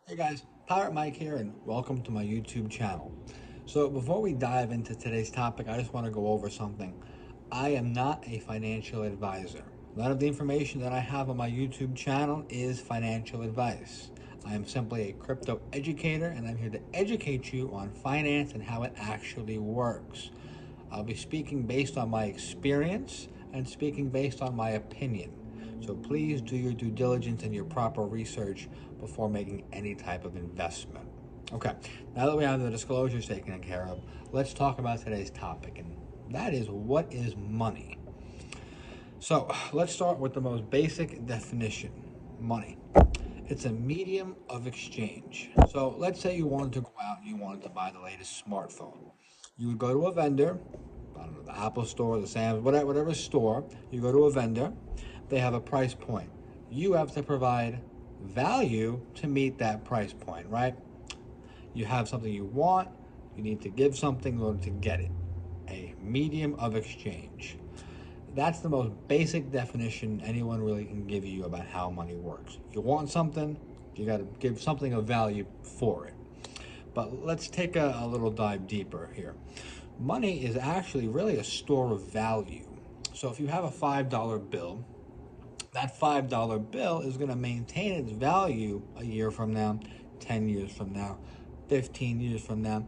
Hey guys, Pirate Mike here and welcome to my YouTube channel. So before we dive into today's topic, I just want to go over something. I am not a financial advisor. None of the information that I have on my YouTube channel is financial advice. I am simply a crypto educator and I'm here to educate you on finance and how it actually works. I'll be speaking based on my experience and speaking based on my opinion. So please do your due diligence and your proper research before making any type of investment. Okay, now that we have the disclosures taken care of, let's talk about today's topic, and that is, what is money? So let's start with the most basic definition. Money. It's a medium of exchange. So let's say you wanted to go out and you wanted to buy the latest smartphone. You would go to a vendor, I don't know, the Apple store, the Sam's, whatever store, you go to a vendor, they have a price point. You have to provide value to meet that price point, right? You have something you want, you need to give something in order to get it. A medium of exchange. That's the most basic definition anyone really can give you about how money works. You want something, you got to give something of value for it. But let's take a little dive deeper here. Money is actually really a store of value. So if you have a $5 bill, that $5 bill is going to maintain its value a year from now, 10 years from now, 15 years from now,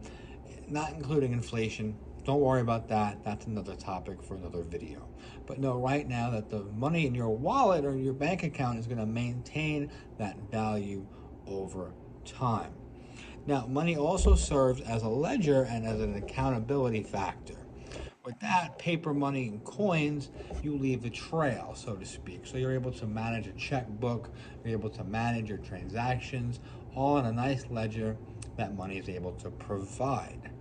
not including inflation. Don't worry about that. That's another topic for another video. But know right now that the money in your wallet or your bank account is going to maintain that value over time. Now, money also serves as a ledger and as an accountability factor. With that, paper money and coins, you leave a trail, so to speak. So you're able to manage a checkbook, you're able to manage your transactions, all in a nice ledger that money is able to provide.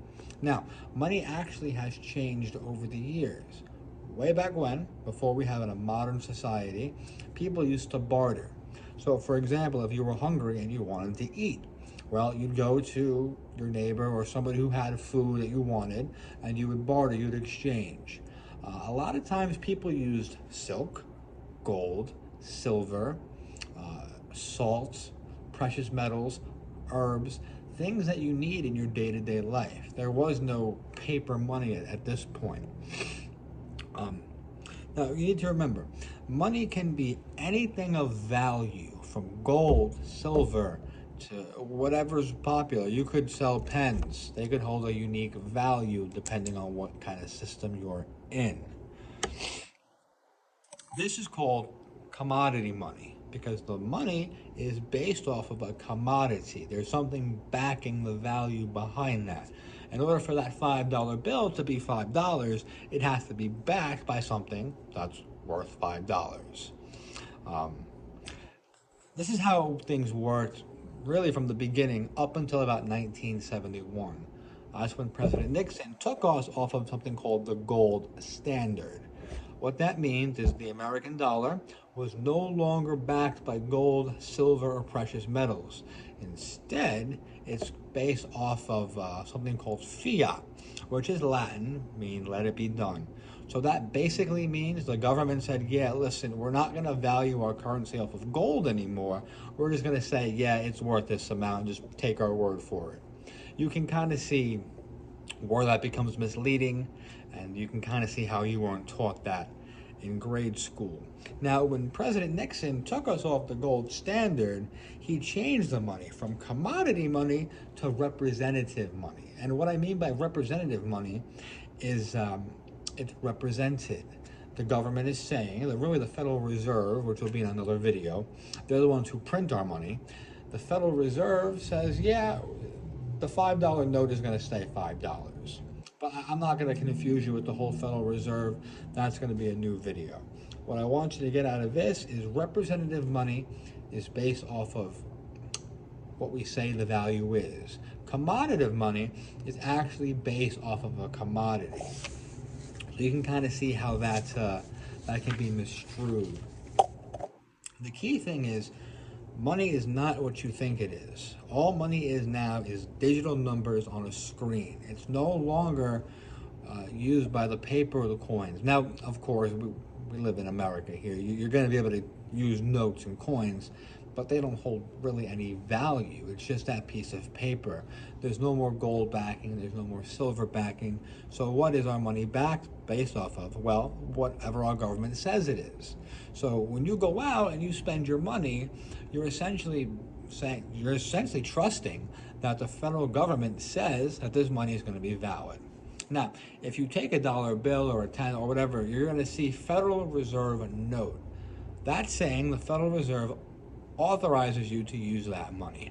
Now, money actually has changed over the years. Way back when, before we have in a modern society, people used to barter. So, for example, if you were hungry and you wanted to eat, well, you'd go to your neighbor or somebody who had food that you wanted, and you would barter, you'd exchange. A lot of times people used silk, gold, silver, salts, precious metals, herbs, things that you need in your day-to-day life. There was no paper money at this point. Um, Now, you need to remember, money can be anything of value, from gold, silver, to whatever's popular. You could sell pens. They could hold a unique value depending on what kind of system you're in. This is called commodity money because the money is based off of a commodity. There's something backing the value behind that. In order for that $5 bill to be $5, it has to be backed by something that's worth $5. Um, this is how things worked really from the beginning up until about 1971. That's when President Nixon took us off of something called the gold standard. What that means is the American dollar was no longer backed by gold, silver, or precious metals. Instead, it's based off of something called fiat, which is Latin, meaning let it be done. So that basically means the government said, yeah, listen, we're not going to value our currency off of gold anymore. We're just going to say, yeah, it's worth this amount, just take our word for it. You can kind of see where that becomes misleading, and you can kind of see how you weren't taught that in grade school. Now, when President Nixon took us off the gold standard, he changed the money from commodity money to representative money. And what I mean by representative money is it's represented. The government is saying that really the Federal Reserve, which will be in another video, they're the ones who print our money. The Federal Reserve says, yeah, the $5 note is going to stay $5. But I'm not going to confuse you with the whole Federal Reserve. That's going to be a new video. What I want you to get out of this is representative money is based off of what we say the value is. Commodity money is actually based off of a commodity. So you can kind of see how that can be misconstrued. The key thing is money is not what you think it is. All money is now is digital numbers on a screen. It's no longer used by the paper or the coins. Now, of course, we live in America here. You're going to be able to use notes and coins, but they don't hold really any value. It's just that piece of paper. There's no more gold backing, there's no more silver backing. So what is our money backed based off of? Well, whatever our government says it is. So when you go out and you spend your money, you're essentially trusting that the federal government says that this money is going to be valid. Now, if you take a dollar bill or a 10 or whatever, you're going to see Federal Reserve note. That's saying the Federal Reserve authorizes you to use that money.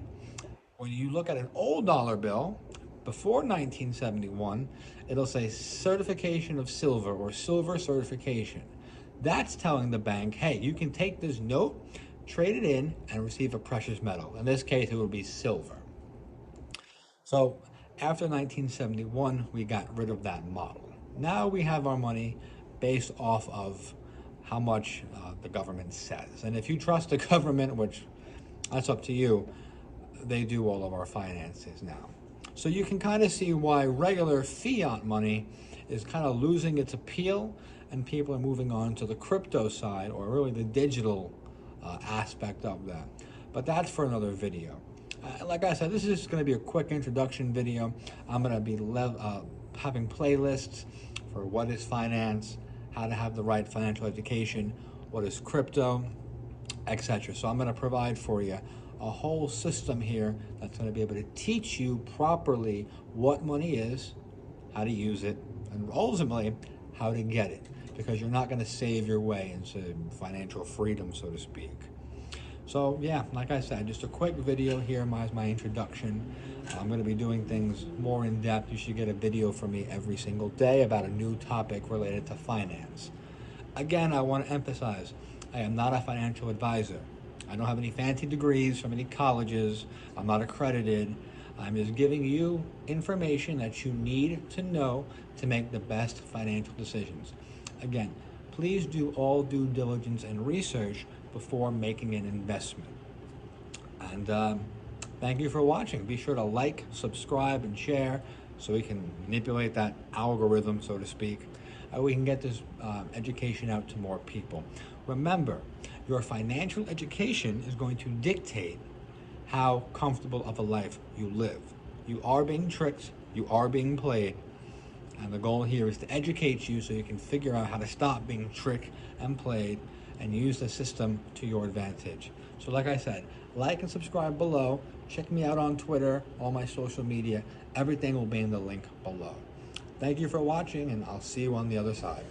When you look at an old dollar bill, before 1971, it'll say certification of silver or silver certification. That's telling the bank, hey, you can take this note, trade it in, and receive a precious metal. In this case, it would be silver. So after 1971, we got rid of that model. Now we have our money based off of how much the government says. And if you trust the government, which that's up to you, they do all of our finances now. So you can kind of see why regular fiat money is kind of losing its appeal and people are moving on to the crypto side, or really the digital aspect of that. But that's for another video. Like I said, this is just going to be a quick introduction video. I'm going to be having playlists for what is finance, how to have the right financial education, what is crypto, etc. So I'm going to provide for you a whole system here that's going to be able to teach you properly what money is, how to use it, and ultimately how to get it, because you're not going to save your way into financial freedom, so to speak. So yeah, like I said, just a quick video here as my introduction. I'm going to be doing things more in depth. You should get a video from me every single day about a new topic related to finance. Again, I want to emphasize, I am not a financial advisor. I don't have any fancy degrees from any colleges. I'm not accredited. I'm just giving you information that you need to know to make the best financial decisions. Again, please do all due diligence and research before making an investment. And thank you for watching. Be sure to like, subscribe, and share so we can manipulate that algorithm, so to speak. We can get this education out to more people. Remember, your financial education is going to dictate how comfortable of a life you live. You are being tricked, you are being played, and the goal here is to educate you so you can figure out how to stop being tricked and played and use the system to your advantage. So like I said, like and subscribe below. Check me out on Twitter, all my social media. Everything will be in the link below. Thank you for watching, and I'll see you on the other side.